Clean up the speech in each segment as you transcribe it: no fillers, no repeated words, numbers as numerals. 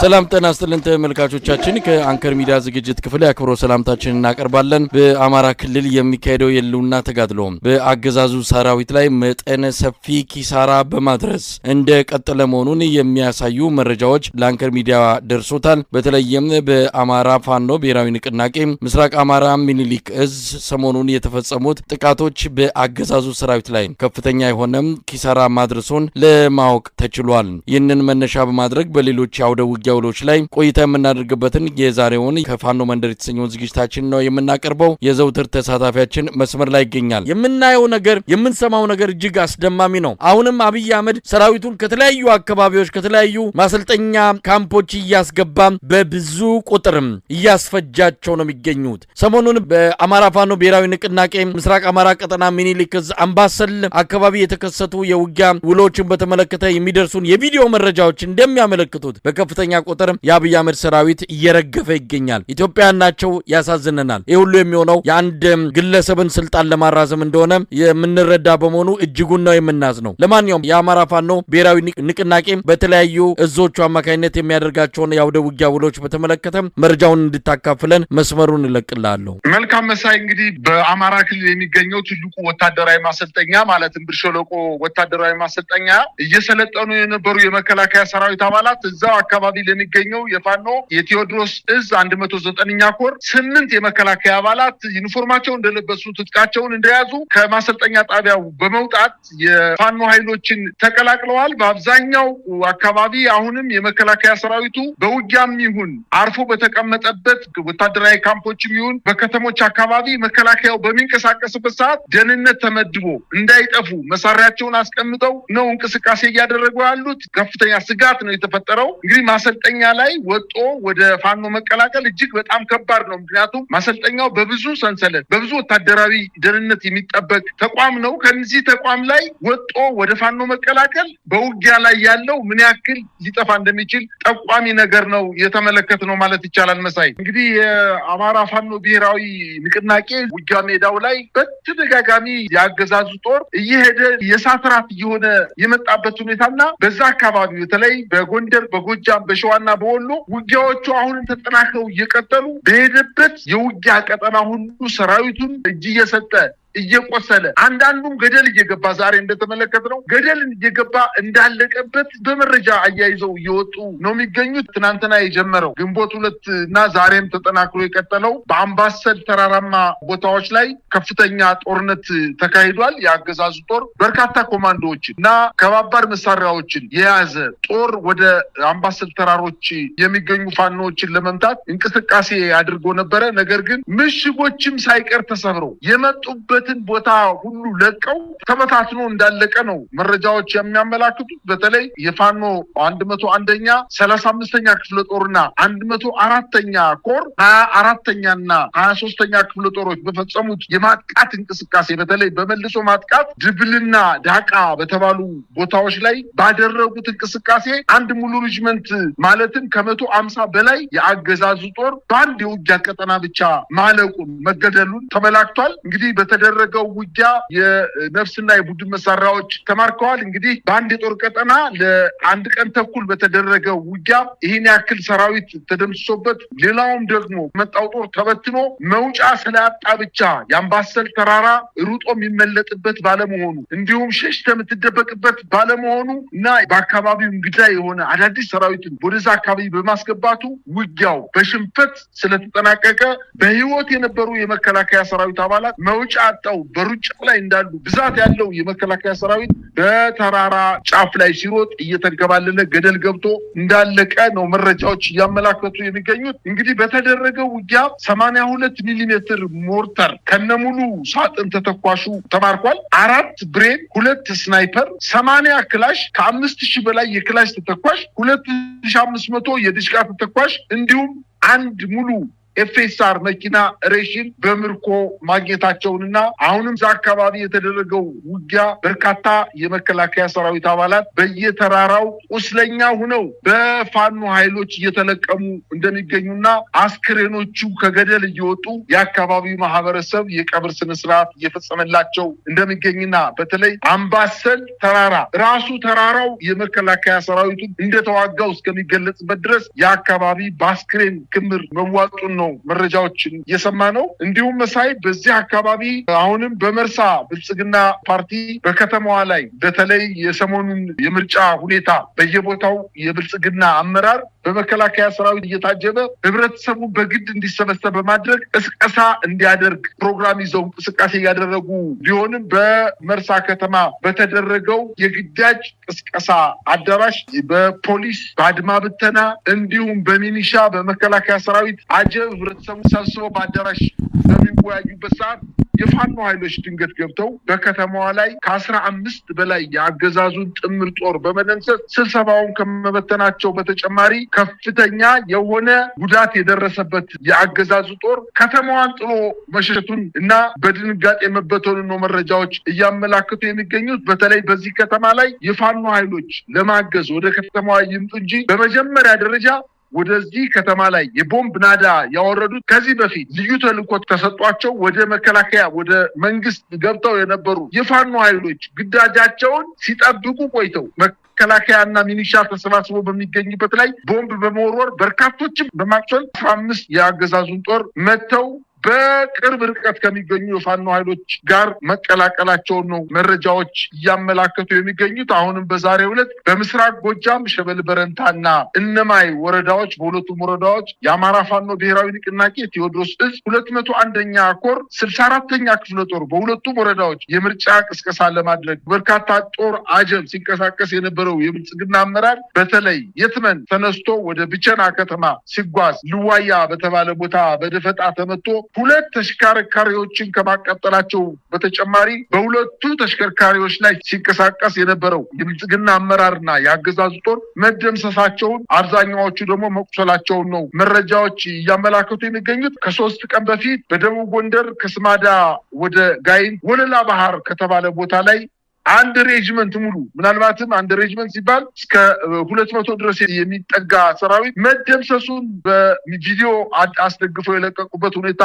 ሰላም ጤና ይስጥልን ተመልካቾቻችን ከአንከር ሚዲያ ዝግጅት ክፍል ያክብሮ ሰላምታችንን እናቀርባለን። በአማራ ክልል የሚካሄደው የሉና ተጋድሎ በአገዛዙ ሰራዊት ላይ መጠነ ሰፊ ኪሳራ በማድረስ እንደቀጠለ መሆኑን የሚያሳዩ መረጃዎች ለአንከር ሚዲያ ደርሶታል። በተለይም በአማራ ፋኖ ብሔራዊ ንቅናቄ ምስራቅ አማራ ሚኒሊክ እዝ ሰሞኑን የተፈጸሙት ጥቃቶች በአገዛዙ ሰራዊት ላይ ከፍተኛ የሆነ ኪሳራ ማድረሱን ለማወቅ ተችሏል። ይህንን መነሻ በማድረግ በሌሎች ያውደ ውጊያውሎች ላይ ቆይታ የምናደርግበትን የዛሬውን ከፋኖ መንደር የተሰኘው ዝግጅታችን ነው የምናቀርበው። የዘውትር ተሳታፊያችን መስመር ላይ ይገኛል። የምናየው ነገር የምንሰማው ነገር እጅግ አስደማሚ ነው። አሁንም አብይ አህመድ ሰራዊቱን ከተለያዩ አካባቢዎች ከተለያዩ ማሰልጠኛ ካምፖች እያስገባ በብዙ ቁጥርም እያስፈጃቸው ነው የሚገኙት። ሰሞኑን በአማራ ፋኖ ብሔራዊ ንቅናቄ ምስራቅ አማራ ቀጠና ሚኒሊክ እዝ አምባሰል አካባቢ የተከሰቱ የውጊያ ውሎችን በተመለከተ የሚደርሱን የቪዲዮ መረጃዎች እንደሚያመለክቱት በከፍተኛ ቁጥር የአብይ አህመድ ሰራዊት እየረገፈ ይገኛል። ኢትዮጵያውያን ናቸው፣ ያሳዝነናል። ይህ ሁሉ የሚሆነው የአንድ ግለሰብን ስልጣን ለማራዘም እንደሆነ የምንረዳ በመሆኑ እጅጉን ነው የምናዝነው። ለማንኛውም የአማራ ፋኖ ብሔራዊ ንቅናቄ በተለያዩ እዞቹ አማካኝነት የሚያደርጋቸውን የአውደ ውጊያ ውሎች በተመለከተ መረጃውን እንድታካፍለን መስመሩን እለቅልሃለሁ። መልካም መሳይ፣ እንግዲህ በአማራ ክልል የሚገኘው ትልቁ ወታደራዊ ማሰልጠኛ ማለትም ብር ሸለቆ ወታደራዊ ማሰልጠኛ እየሰለጠኑ የነበሩ የመከላከያ ሰራዊት አባላት እዛው አካባቢ ለሚገኘው የፋኖ የቴዎድሮስ እዝ 109ኛ ኮር 8 የመከላከያ አባላት ዩኒፎርማቸውን እንደለበሱ ትጥቃቸውን እንደያዙ ከማሰልጠኛ ጣቢያው በመውጣት የፋኖ ኃይሎችን ተቀላቅለዋል። በአብዛኛው አካባቢ አሁንም የመከላከያ ሰራዊቱ በውጊያም ይሁን አርፎ በተቀመጠበት ወታደራዊ ካምፖችም ይሁን በከተሞች አካባቢ መከላከያው በሚንቀሳቀስበት ሰዓት ደህንነት ተመድቦ እንዳይጠፉ መሳሪያቸውን አስቀምጠው ነው እንቅስቃሴ እያደረጉ ያሉት። ከፍተኛ ስጋት ነው የተፈጠረው። እንግዲህ ማሰልጠኛ ላይ ወጦ ወደ ፋኖ መቀላቀል እጅግ በጣም ከባድ ነው። ምክንያቱም ማሰልጠኛው በብዙ ሰንሰለት በብዙ ወታደራዊ ደህንነት የሚጠበቅ ተቋም ነው። ከዚህ ተቋም ላይ ወጦ ወደ ፋኖ መቀላቀል በውጊያ ላይ ያለው ምን ያክል ሊጠፋ እንደሚችል ጠቋሚ ነገር ነው የተመለከትነው ማለት ይቻላል። መሳይ፣ እንግዲህ የአማራ ፋኖ ብሔራዊ ንቅናቄ ውጊያ ሜዳው ላይ በተደጋጋሚ ያገዛዙ ጦር እየሄደ የእሳት ራት እየሆነ የመጣበት ሁኔታና በዛ አካባቢ በተለይ በጎንደር በጎጃም በሸዋና በወሎ ውጊያዎቹ አሁንም ተጠናክረው እየቀጠሉ በሄደበት የውጊያ ቀጠና ሁሉ ሰራዊቱን እጅ እየሰጠ እየቆሰለ አንዳንዱም ገደል እየገባ ዛሬ እንደተመለከተው ገደል እየገባ እንዳለቀበት በመረጃ አያይዘው እየወጡ ነው የሚገኙት። ትናንትና የጀመረው ግንቦት 2 እና ዛሬም ተጠናክሮ የቀጠለው በአምባሰል ተራራማ ቦታዎች ላይ ከፍተኛ ጦርነት ተካሂዷል። የአገዛዙ ጦር በርካታ ኮማንዶዎችን እና ከባባድ መሳሪያዎችን የያዘ ጦር ወደ አምባሰል ተራሮች የሚገኙ ፋኖዎችን ለመምታት እንቅስቃሴ አድርጎ ነበረ። ነገር ግን ምሽጎችም ሳይቀር ተሰብረው የመጡበት ቦታ ሁሉ ለቀው ተበታትኖ እንዳለቀ ነው መረጃዎች የሚያመላክቱት። በተለይ የፋኖ 101ኛ 35ኛ ክፍለ ጦርና 104ኛ ኮር 24ኛና 23ኛ ክፍለ ጦሮች በፈጸሙት የማጥቃት እንቅስቃሴ በተለይ በመልሶ ማጥቃት ድብልና ዳቃ በተባሉ ቦታዎች ላይ ባደረጉት እንቅስቃሴ አንድ ሙሉ ሬጅመንት ማለትም ከ150 በላይ የአገዛዙ ጦር በአንድ የውጊያ ቀጠና ብቻ ማለቁን መገደሉን ተመላክቷል። እንግዲህ በተደረገው ውጊያ የነፍስና የቡድን መሳሪያዎች ተማርከዋል። እንግዲህ በአንድ የጦር ቀጠና ለአንድ ቀን ተኩል በተደረገው ውጊያ ይህን ያክል ሰራዊት ተደምስሶበት ሌላውም ደግሞ መጣው ጦር ተበትኖ መውጫ ስላጣ ብቻ የአምባሰል ተራራ ሩጦ የሚመለጥበት ባለመሆኑ እንዲሁም ሸሽተ የምትደበቅበት ባለመሆኑ እና በአካባቢው እንግዳ የሆነ አዳዲስ ሰራዊትን ወደዛ አካባቢ በማስገባቱ ውጊያው በሽንፈት ስለተጠናቀቀ በህይወት የነበሩ የመከላከያ ሰራዊት አባላት መውጫ አጣው በሩጫው ላይ እንዳሉ ብዛት ያለው የመከላከያ ሰራዊት በተራራ ጫፍ ላይ ሲሮጥ እየተንከባለለ ገደል ገብቶ እንዳለቀ ነው መረጃዎች እያመላከቱ የሚገኙት። እንግዲህ በተደረገው ውጊያ 82 ሚሊ ሜትር ሞርተር ከነሙሉ ሳጥን ተተኳሹ ተማርኳል። 4 ብሬን፣ 2 ስናይፐር፣ 80 ክላሽ፣ ከ5000 በላይ የክላሽ ተተኳሽ፣ 2500 የድሽቃ ተተኳሽ እንዲሁም አንድ ሙሉ ኤፍኤስአር መኪና ሬሽን በምርኮ ማግኘታቸውንና አሁንም እዛ አካባቢ የተደረገው ውጊያ በርካታ የመከላከያ ሰራዊት አባላት በየተራራው ቁስለኛ ሆነው በፋኖ ኃይሎች እየተለቀሙ እንደሚገኙና አስክሬኖቹ ከገደል እየወጡ የአካባቢው ማህበረሰብ የቀብር ስነስርዓት እየፈጸመላቸው እንደሚገኝና በተለይ አምባሰል ተራራ ራሱ ተራራው የመከላከያ ሰራዊቱ እንደተዋጋው እስከሚገለጽበት ድረስ የአካባቢ በአስክሬን ክምር መዋጡን ነው መረጃዎችን እየሰማ ነው። እንዲሁም መሳይ በዚህ አካባቢ አሁንም በመርሳ ብልጽግና ፓርቲ በከተማዋ ላይ በተለይ የሰሞኑን የምርጫ ሁኔታ በየቦታው የብልጽግና አመራር በመከላከያ ሰራዊት እየታጀበ ህብረተሰቡ በግድ እንዲሰበሰብ በማድረግ ቅስቀሳ እንዲያደርግ ፕሮግራም ይዘው እንቅስቃሴ ያደረጉ ቢሆንም በመርሳ ከተማ በተደረገው የግዳጅ ቅስቀሳ አዳራሽ በፖሊስ በአድማ ብተና እንዲሁም በሚኒሻ በመከላከያ ሰራዊት አጀብ ህብረተሰቡ ሰብስበው በአዳራሽ በሚወያዩበት ሰዓት የፋኖ ኃይሎች ድንገት ገብተው በከተማዋ ላይ ከ15 በላይ የአገዛዙን ጥምር ጦር በመደምሰስ ስብሰባውን ከመበተናቸው በተጨማሪ ከፍተኛ የሆነ ጉዳት የደረሰበት የአገዛዙ ጦር ከተማዋን ጥሎ መሸቱን እና በድንጋጤ መበተኑን ነው መረጃዎች እያመላክቱ የሚገኙት። በተለይ በዚህ ከተማ ላይ የፋኖ ኃይሎች ለማገዝ ወደ ከተማዋ ይምጡ እንጂ በመጀመሪያ ደረጃ ወደዚህ ከተማ ላይ የቦምብ ናዳ ያወረዱት ከዚህ በፊት ልዩ ተልዕኮ ተሰጧቸው ወደ መከላከያ ወደ መንግስት ገብተው የነበሩ የፋኖ ኃይሎች ግዳጃቸውን ሲጠብቁ ቆይተው መከላከያና ሚኒሻ ተሰባስቦ በሚገኝበት ላይ ቦምብ በመወርወር በርካቶችም በማክሰል 15 የአገዛዙን ጦር መተው በቅርብ ርቀት ከሚገኙ የፋኖ ኃይሎች ጋር መቀላቀላቸውን ነው መረጃዎች እያመላከቱ የሚገኙት። አሁንም በዛሬው ዕለት በምስራቅ ጎጃም ሸበል በረንታና እነማይ ወረዳዎች በሁለቱም ወረዳዎች የአማራ ፋኖ ብሔራዊ ንቅናቄ ቴዎድሮስ ዕዝ 201ኛ ኮር 64ኛ ክፍለ ጦር በሁለቱም ወረዳዎች የምርጫ ቅስቀሳ ለማድረግ በርካታ ጦር አጀብ ሲንቀሳቀስ የነበረው የብልጽግና አመራር በተለይ የትመን ተነስቶ ወደ ብቸና ከተማ ሲጓዝ ልዋያ በተባለ ቦታ በደፈጣ ተመቶ ሁለት ተሽከርካሪዎችን ከማቃጠላቸው በተጨማሪ በሁለቱ ተሽከርካሪዎች ላይ ሲንቀሳቀስ የነበረው የብልጽግና አመራርና የአገዛዙ ጦር መደምሰሳቸውን አብዛኛዎቹ ደግሞ መቁሰላቸውን ነው መረጃዎች እያመላከቱ የሚገኙት። ከ3 ቀን በፊት በደቡብ ጎንደር ከስማዳ ወደ ጋይንት ወለላ ባህር ከተባለ ቦታ ላይ አንድ ሬጅመንት ሙሉ ምናልባትም አንድ ሬጅመንት ሲባል እስከ 200 ድረስ የሚጠጋ ሰራዊት መደምሰሱን በቪዲዮ አስደግፈው የለቀቁበት ሁኔታ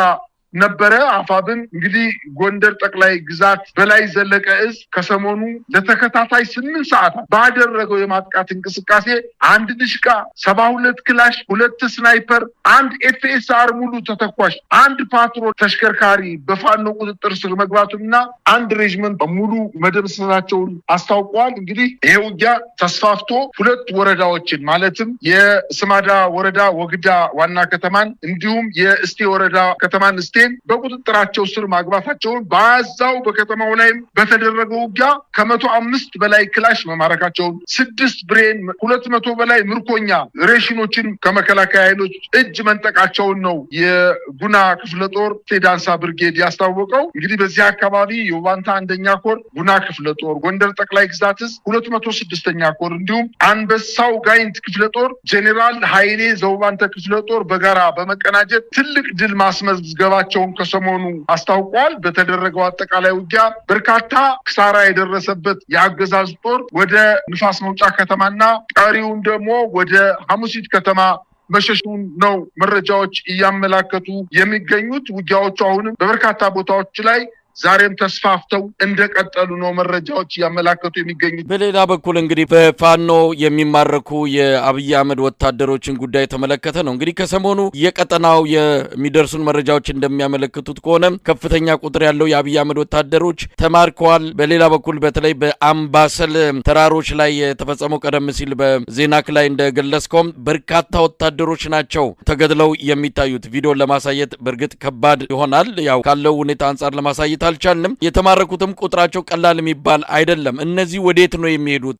ነበረ። አፋብን እንግዲህ ጎንደር ጠቅላይ ግዛት በላይ ዘለቀ ዕዝ ከሰሞኑ ለተከታታይ 8 ሰዓታት ባደረገው የማጥቃት እንቅስቃሴ አንድ ድሽቃ 72 ክላሽ 2 ስናይፐር 1 ኤፍኤስአር ሙሉ ተተኳሽ 1 ፓትሮል ተሽከርካሪ በፋኖ ቁጥጥር ስር መግባቱና አንድ ሬጅመንት ሙሉ መደምሰሳቸውን አስታውቀዋል። እንግዲህ ይሄ ውጊያ ተስፋፍቶ 2 ወረዳዎችን ማለትም የስማዳ ወረዳ ወግዳ ዋና ከተማን እንዲሁም የእስቴ ወረዳ ከተማን በቁጥጥራቸው ስር ማግባታቸውን ባዛው በከተማው ላይ በተደረገው ውጊያ ከ105 በላይ ክላሽ መማረካቸውን 6 ብሬን 200 በላይ ምርኮኛ ሬሽኖችን ከመከላከያ ኃይሎች እጅ መንጠቃቸውን ነው የጉና ክፍለ ጦር ቴዳንሳ ብርጌድ ያስታወቀው። እንግዲህ በዚህ አካባቢ የውባንታ 1ኛ ኮር ጉና ክፍለ ጦር ጎንደር ጠቅላይ ግዛትስ 206ኛ ኮር እንዲሁም አንበሳው ጋይንት ክፍለ ጦር ጄኔራል ኃይሌ ዘውባንተ ክፍለ ጦር በጋራ በመቀናጀት ትልቅ ድል ማስመዝገባ ከሰሞኑ አስታውቋል። በተደረገው አጠቃላይ ውጊያ በርካታ ክሳራ የደረሰበት የአገዛዝ ጦር ወደ ንፋስ መውጫ ከተማና ቀሪውን ደግሞ ወደ ሐሙሲት ከተማ መሸሹን ነው መረጃዎች እያመላከቱ የሚገኙት። ውጊያዎቹ አሁንም በበርካታ ቦታዎች ላይ ዛሬም ተስፋፍተው እንደቀጠሉ ነው መረጃዎች ያመላከቱ የሚገኙት። በሌላ በኩል እንግዲህ በፋኖ የሚማረኩ የአብይ አህመድ ወታደሮችን ጉዳይ ተመለከተ ነው። እንግዲህ ከሰሞኑ የቀጠናው የሚደርሱን መረጃዎች እንደሚያመለክቱት ከሆነ ከፍተኛ ቁጥር ያለው የአብይ አህመድ ወታደሮች ተማርከዋል። በሌላ በኩል በተለይ በአምባሰል ተራሮች ላይ የተፈጸመው ቀደም ሲል በዜናክ ላይ እንደገለጽከውም በርካታ ወታደሮች ናቸው ተገድለው የሚታዩት። ቪዲዮን ለማሳየት በእርግጥ ከባድ ይሆናል። ያው ካለው ሁኔታ አንጻር ለማሳየት አልቻልንም። የተማረኩትም ቁጥራቸው ቀላል የሚባል አይደለም። እነዚህ ወዴት ነው የሚሄዱት?